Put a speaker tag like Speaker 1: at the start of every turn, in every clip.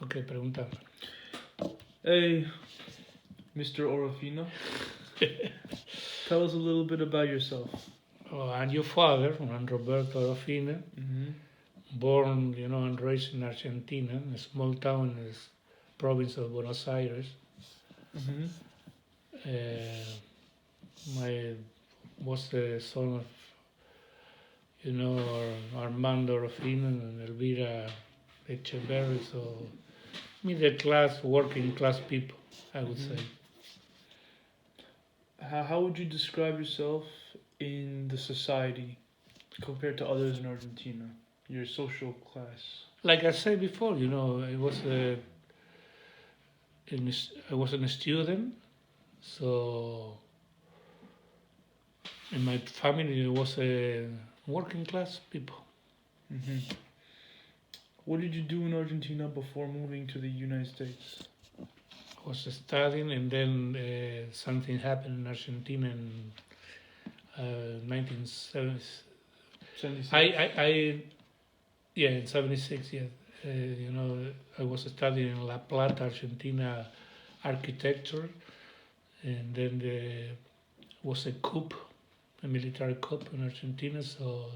Speaker 1: Ok, preguntame.
Speaker 2: Hey, Mr. Orofino, tell us a little bit about yourself.
Speaker 1: Oh, I'm your father, Juan Roberto Orofina,
Speaker 2: Mm-hmm.
Speaker 1: born, and raised in Argentina, in a small town in the province of Buenos Aires.
Speaker 2: Mm-hmm.
Speaker 1: I was the son of, Armando Orofino and Elvira Echeverri, so middle class, working class people, I would
Speaker 2: Mm-hmm.
Speaker 1: say.
Speaker 2: How would you describe yourself in the society compared to others in Argentina? Your social class.
Speaker 1: Like I said before, I was a student, so in my family it was a working class people.
Speaker 2: Mm-hmm. What did you do in Argentina before moving to the United States?
Speaker 1: I was studying, and then something happened in Argentina in 1970.
Speaker 2: 76.
Speaker 1: Yeah, in '76. Yeah, I was studying in La Plata, Argentina, architecture, and then there was a coup, a military coup in Argentina. So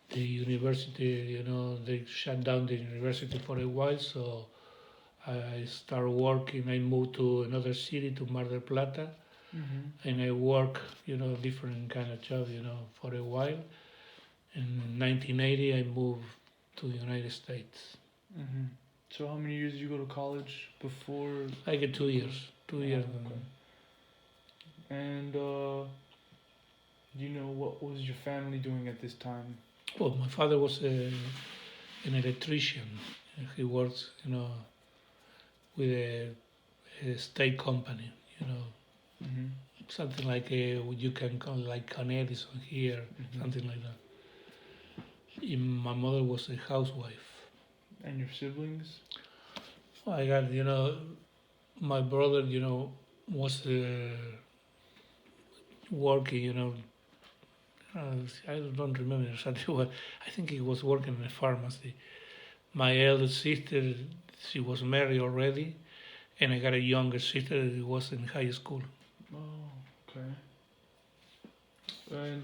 Speaker 1: the university, they shut down the university for a while. So I started working. I moved to another city, to Mar del Plata,
Speaker 2: Mm-hmm.
Speaker 1: and I work, different kind of job, for a while. In 1980, I moved to the United States.
Speaker 2: Mm-hmm. So how many years did you go to college before?
Speaker 1: Like 2 years, 2 years.
Speaker 2: Okay. And do you know what was your family doing at this time?
Speaker 1: Well, my father was an electrician. He works, with a state company,
Speaker 2: Mm-hmm.
Speaker 1: something like you can call like Con Edison here,
Speaker 2: Mm-hmm.
Speaker 1: something like that. My mother was a housewife.
Speaker 2: And your siblings?
Speaker 1: I got, my brother, was working, I don't remember exactly what. I think he was working in a pharmacy. My eldest sister, she was married already, and I got a younger sister who was in high school.
Speaker 2: Oh, okay. And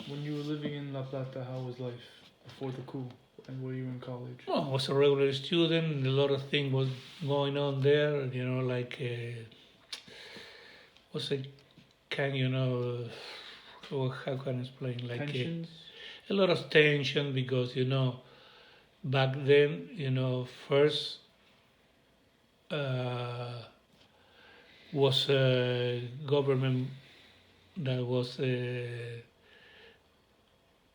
Speaker 2: when you were living in La Plata, how was life before the coup? And were you in college?
Speaker 1: Well, I was a regular student. A lot of things was going on there. Like was a kind, how can I explain? Like
Speaker 2: Tensions?
Speaker 1: a lot of tension because back then, first uh, was a government that was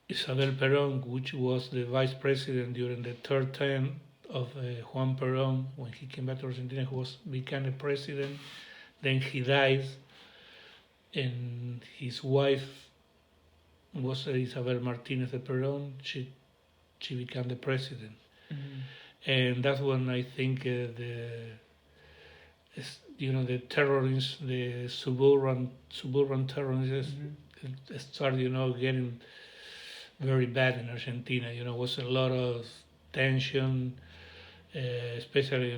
Speaker 1: Isabel Perón, which was the vice president during the third term of Juan Perón. When he came back to Argentina, he became a president. Then he died, and his wife was Isabel Martinez de Perón. She became the president,
Speaker 2: Mm-hmm.
Speaker 1: and that's when I think the terrorists, the suburban terrorists, started getting very bad in Argentina. Was a lot of tension, especially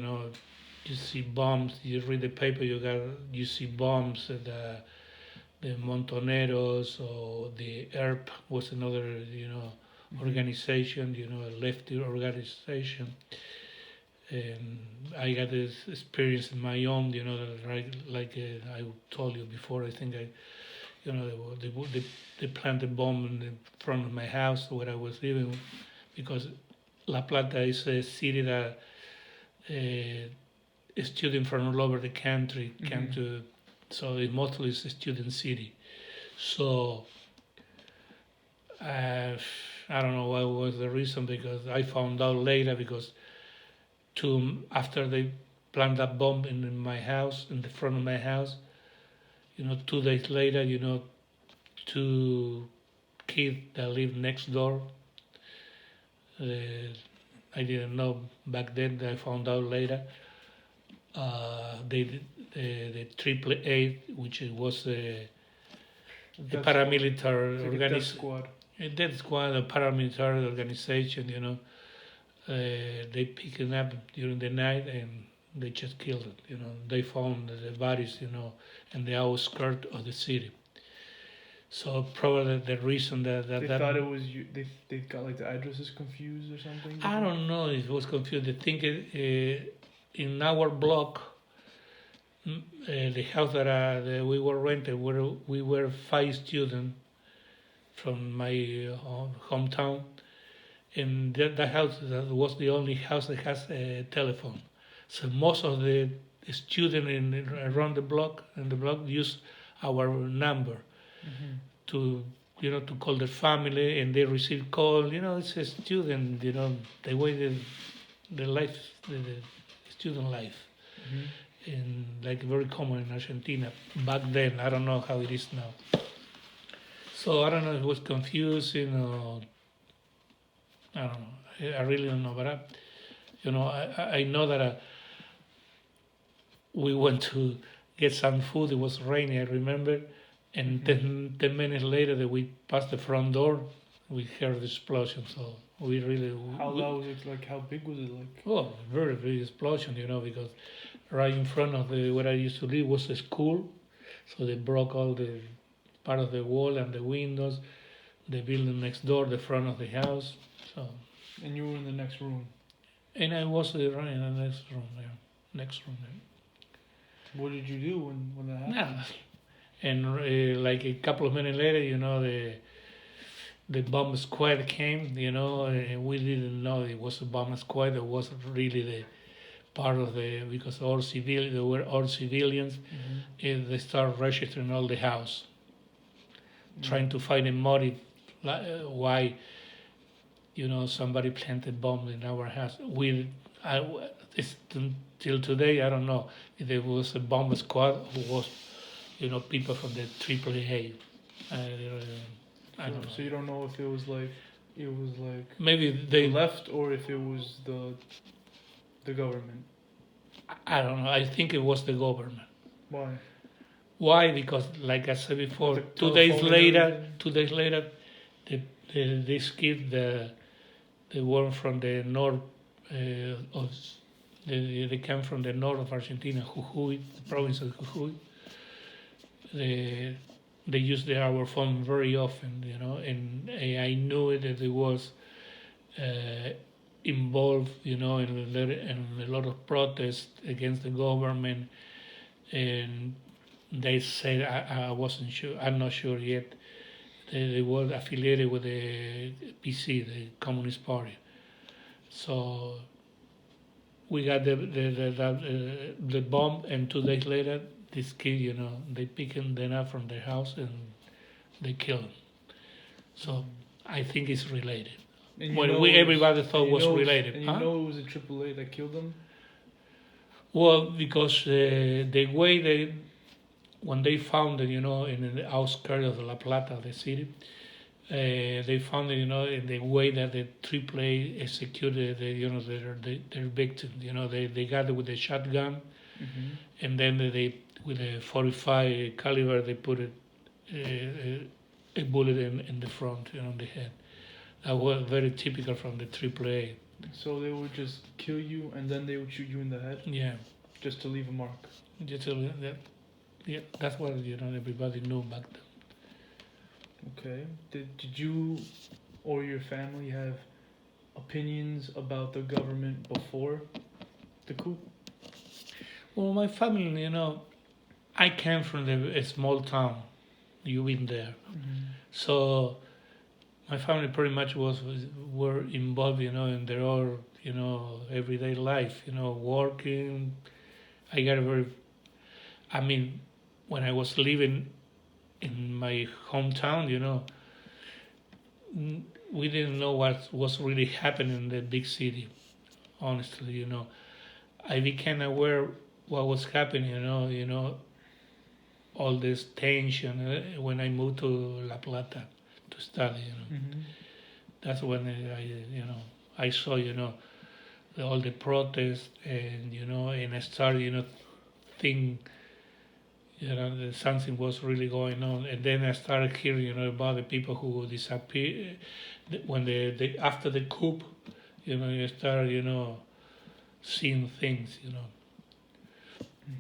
Speaker 1: you see bombs. You read the paper, you see bombs. The Montoneros or the ERP was another organization, a lefty organization. And I got this experience in my own, right, like I told you before. I think they planted a bomb in the front of my house where I was living, because La Plata is a city that students from all over the country came to, so it mostly is a student city. So I don't know what was the reason, because I found out later, because after they planted that bomb in my house, in the front of my house, 2 days later, two kids that lived next door. I didn't know back then. I found out later. The Triple A, which was a paramilitary
Speaker 2: Like a death
Speaker 1: organization,
Speaker 2: squad.
Speaker 1: a death squad, a paramilitary organization. they picked him up during the night and they just killed it. They found the bodies, in the outskirts of the city. So probably the reason
Speaker 2: They thought it was you. They got like the addresses confused or something.
Speaker 1: I don't know if it was confused. The thing is, in our block, the house that we were renting, we were 5 students from my hometown, and that house that was the only house that has a telephone. So most of the students around the block use our number to to call their family, and they receive call. It's a student. The way the life, the student life, and like very common in Argentina back then. I don't know how it is now. So I don't know if it was confusing or I don't know. I really don't know, but I know that we went to get some food. It was rainy, I remember, and 10 minutes later that we passed the front door, we heard the explosion. So we really.
Speaker 2: How loud was it? Like how big was it? Like
Speaker 1: oh, very big explosion. Because right in front of where I used to live was a school, so they broke all the part of the wall and the windows. The building next door, the front of the house. So.
Speaker 2: And you were in the next room.
Speaker 1: And I was right in the next room there. Next room there.
Speaker 2: What did you do when that happened?
Speaker 1: Yeah. And like a couple of minutes later, the bomb squad came. And we didn't know it was a bomb squad. It wasn't really the part of because they were all civilians. And they started registering all the house, trying to find a motive why. Somebody planted bomb in our house. Till today, I don't know if there was a bomb squad who was, people from the AAA. I don't know.
Speaker 2: So you don't know if it was like
Speaker 1: maybe they
Speaker 2: left or if it was the government.
Speaker 1: I don't know. I think it was the government.
Speaker 2: Why?
Speaker 1: Why? Because, like I said before,
Speaker 2: The
Speaker 1: 2 days later, this kid, the one from the north they came from the north of Argentina, Jujuy, the province of Jujuy. They used our phone very often, and I knew that it was involved, in a lot of protests against the government, and they said I wasn't sure. I'm not sure yet. They were affiliated with the PC, the Communist Party. So we got the bomb, and 2 days later, this kid, they picked them up from their house and they killed him. So I think it's related. Everybody thought was related.
Speaker 2: And it was the AAA that killed them?
Speaker 1: Well, because the way when they found it, in the outskirts of La Plata, the city, they found it, in the way that the AAA executed, their victims. They got it with a shotgun, and then they with a 45 caliber, they put a bullet in the front, on the head. That was very typical from the AAA.
Speaker 2: So they would just kill you, and then they would shoot you in the head?
Speaker 1: Yeah.
Speaker 2: Just to leave a mark?
Speaker 1: Just to leave that. Yeah, that's what everybody knew back then.
Speaker 2: Okay. Did you or your family have opinions about the government before the coup?
Speaker 1: Well, my family, I came from a small town. You've been there, so my family pretty much were involved, in their own, everyday life, working. I got when I was living in my hometown, we didn't know what was really happening in the big city. Honestly, I became aware what was happening. All this tension when I moved to La Plata to study. That's when I saw all the protests, and and I started think that something was really going on, and then I started hearing about the people who disappeared when after the coup, you start, seeing things,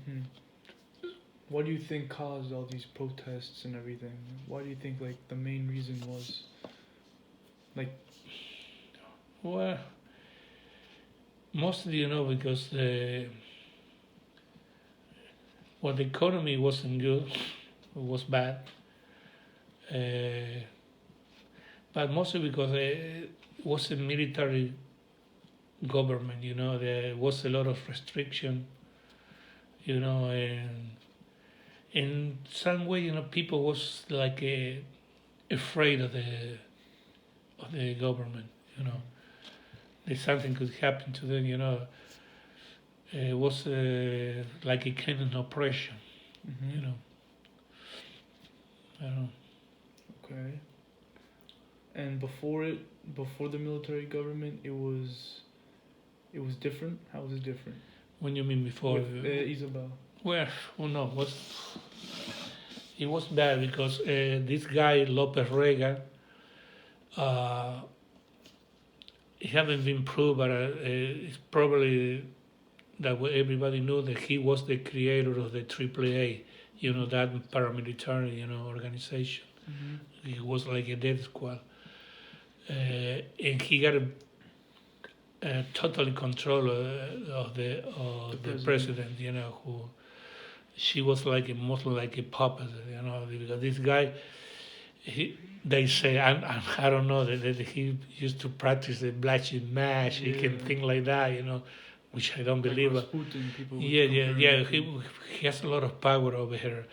Speaker 2: Hmm. What do you think caused all these protests and everything? Why do you think like the main reason was like?
Speaker 1: Well, mostly, because the economy wasn't good, it was bad, uh, but mostly because it was a military government, there was a lot of restriction, and in some way, people was like afraid of the government, that something could happen to them, it was like a kind of oppression,
Speaker 2: Hmm.
Speaker 1: you know. I don't know.
Speaker 2: Okay. And before the military government, it was different. How was it different?
Speaker 1: When you mean before,
Speaker 2: With Isabel.
Speaker 1: well, no, it was bad because this guy Lopez Rega, uh, it haven't been proved, but it's probably that everybody knew that he was the creator of the AAA, that paramilitary, organization.
Speaker 2: Hmm.
Speaker 1: He was like a death squad, and he got totally control of the president, who she was like mostly like a puppet, because this guy, they say, I don't know, that he used to practice the black magic and
Speaker 2: Yeah.
Speaker 1: things like that, which I don't
Speaker 2: Like
Speaker 1: believe.
Speaker 2: Rasputin, people would
Speaker 1: Yeah,
Speaker 2: compare him to.
Speaker 1: he has a lot of power over here,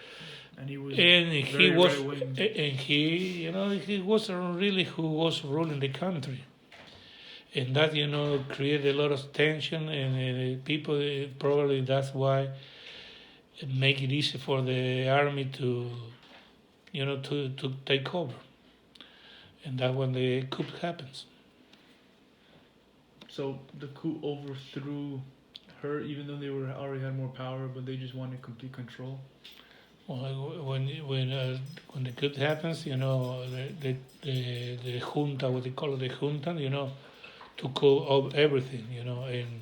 Speaker 2: And he was
Speaker 1: and he
Speaker 2: very
Speaker 1: was,
Speaker 2: right wing.
Speaker 1: and he was really who was ruling the country, and that created a lot of tension, and people probably that's why it make it easy for the army to take over, and that when the coup happens.
Speaker 2: So the coup overthrew her, even though they were already had more power, but they just wanted complete control.
Speaker 1: Well, when the coup happens, the junta, what they call it, the junta, took over everything, and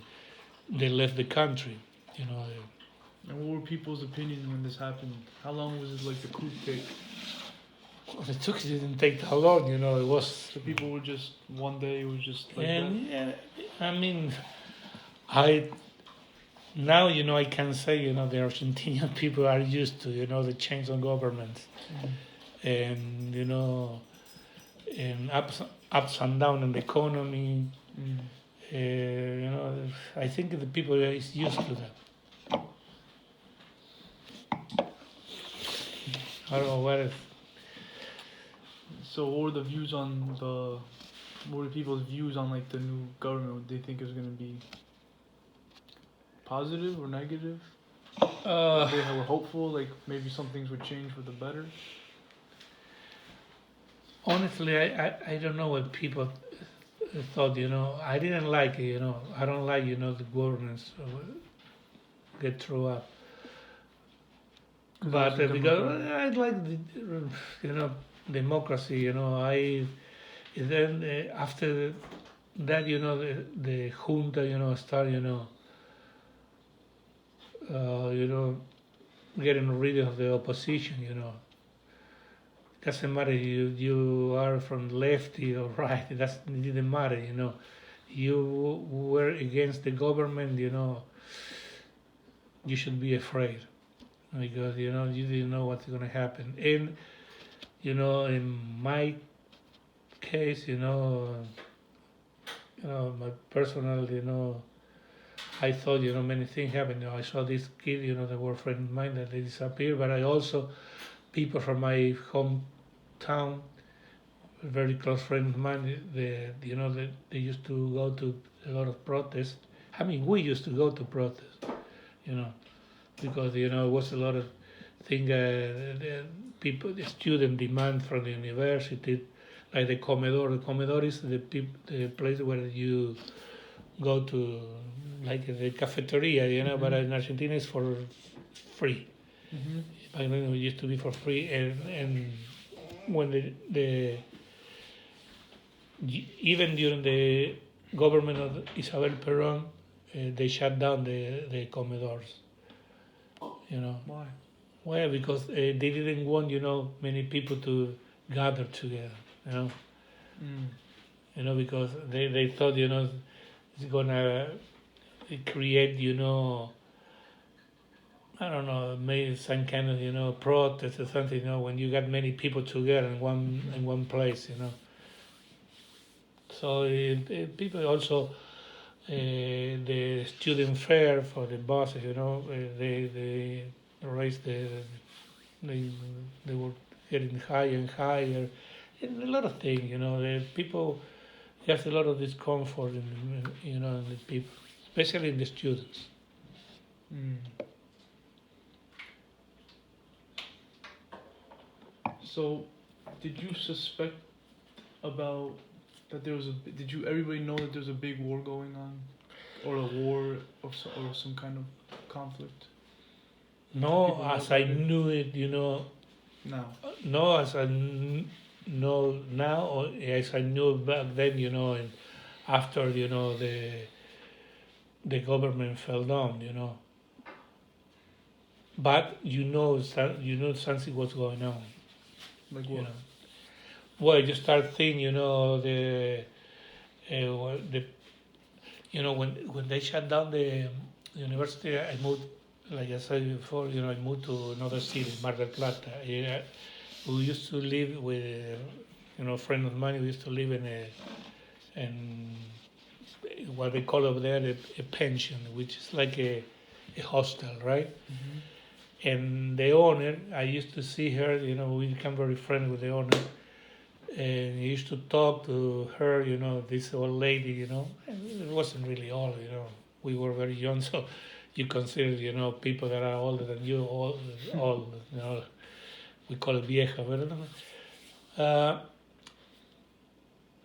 Speaker 1: they left the country, you know.
Speaker 2: And what were people's opinions when this happened? How long was it like the coup take?
Speaker 1: It didn't take that long, It was,
Speaker 2: So people were just one day. It was just like that.
Speaker 1: and yeah, I mean, I now I can say the Argentinian people are used to the change of government, and and ups and downs in the economy.
Speaker 2: Mm.
Speaker 1: I think the people is used to that. I don't know what if.
Speaker 2: So what were the views on the? What were people's views on like the new government? Would they think it was gonna be positive or negative? They were hopeful, like maybe some things would change for the better.
Speaker 1: Honestly, I don't know what people thought. I didn't like it. I don't like the governance get thrown up. But because I like democracy. Then after that the junta start getting rid of the opposition. Doesn't matter you are from lefty or right. It didn't matter. You were against the government. You should be afraid because you didn't know what's going to happen. And in my case, my personal, I thought many things happened. I saw this kid, that were friends of mine that they disappeared, but I also people from my hometown, very close friends of mine, they used to go to a lot of protests. I mean, we used to go to protests, because it was a lot of thing. The people, the student demand from the university, like the comedor. The comedor is the place where you go to, like the cafeteria, but in Argentina it's for free.
Speaker 2: Mm-hmm.
Speaker 1: Back then it used to be for free, and when the even during the government of Isabel Perón, they shut down the comedors. You know
Speaker 2: Why?
Speaker 1: why? Because they didn't want many people to gather together. You know,
Speaker 2: Mm.
Speaker 1: because they thought it's gonna create I don't know, maybe some kind of protest or something. When you got many people together in one place. So people also the student fare for the buses. They raised they they were getting higher and higher. And a lot of things. The people has a lot of discomfort in the people, especially in the students.
Speaker 2: Mm. So, did you suspect about that there was a? Did you everybody know that there's a big war going on, or a war or some kind of conflict?
Speaker 1: No,
Speaker 2: People know
Speaker 1: as I
Speaker 2: about it?
Speaker 1: knew it,
Speaker 2: Now.
Speaker 1: no, as I know now, or as I knew back then, and after the government fell down, but something was going on,
Speaker 2: Like
Speaker 1: you
Speaker 2: what?
Speaker 1: know. Well, you start thinking, the when they shut down the university, I moved, like I said before, I moved to another city, Mar del Plata. Yeah, we used to live with, a friend of mine. We used to live in what they call over there a pension, which is like a hostel, right?
Speaker 2: Mm-hmm.
Speaker 1: And the owner, I used to see her. We became very friendly with the owner, and I used to talk to her. This old lady. And it wasn't really old. We were very young, so you consider people that are older than you all. We call it vieja, ¿verdad? Uh,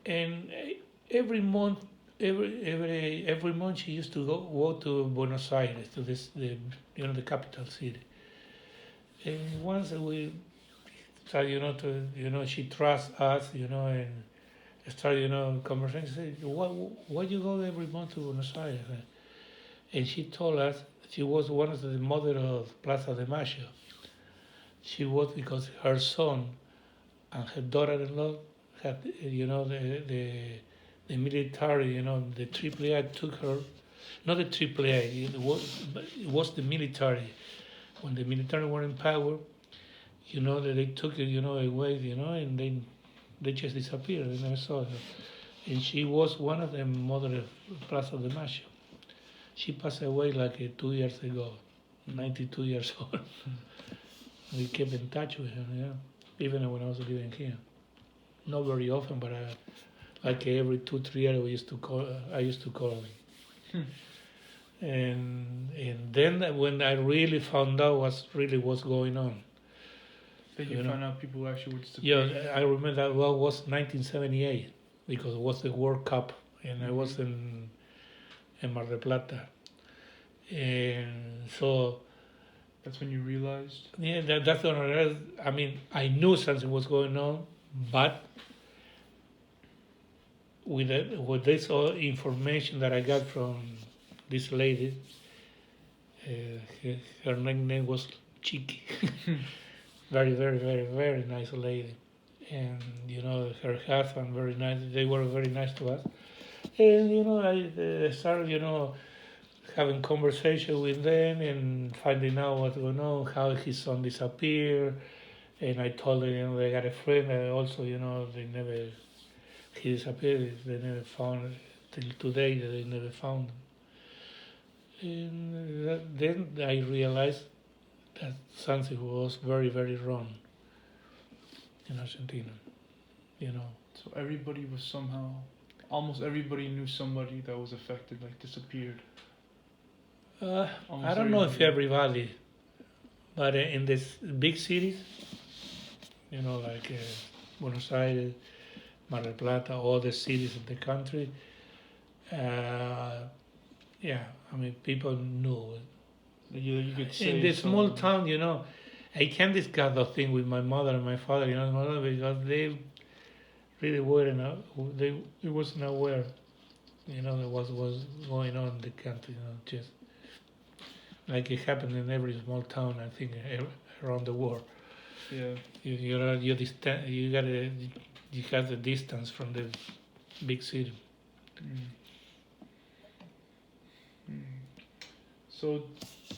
Speaker 1: and every month, every month she used to go to Buenos Aires, to the capital city. And once we started, she trusts us, and started, conversation. She said, why you go every month to Buenos Aires? And she told us she was one of the mother of Plaza de Mayo. She was because her son and her daughter-in-law had, the military, the AAA took her, not the AAA, it was the military. When the military were in power, that they took it, away, and they just disappeared. They never saw her. And she was one of the mother of Plaza de Mayo. She passed away like 2 years ago, 92 years old. We kept in touch with her, even when I was living here. Not very often, but like every 2-3 years, we used to call. I used to call him. And then when I really found out what's going on.
Speaker 2: Then you found out people actually would
Speaker 1: Yeah, I remember that was 1978 because it was the World Cup, and I was in Mar del Plata, and so.
Speaker 2: That's when you realized.
Speaker 1: Yeah, that's when I realized. I mean, I knew something was going on, but with this all information that I got from this lady, her nickname was Chiqui. Very, very, very, very nice lady, and her husband very nice. They were very nice to us, and I started having conversation with them and finding out what's going on, how his son disappeared. And I told them, they got a friend that also, they never, he disappeared. They never found till today. They never found him. And then I realized that something was very, very wrong in Argentina.
Speaker 2: So everybody was somehow, almost everybody knew somebody that was affected, like disappeared.
Speaker 1: I don't know if everybody, but in these big cities, like Buenos Aires, Mar del Plata, all the cities in the country, yeah, I mean, people knew.
Speaker 2: You could say
Speaker 1: In the small town, I can't discuss the thing with my mother and my father, because they really weren't, they wasn't aware. what was going on in the country. Just like it happened in every small town, I think, around the world.
Speaker 2: Yeah.
Speaker 1: You have the distance from the big city.
Speaker 2: Mm. Mm. So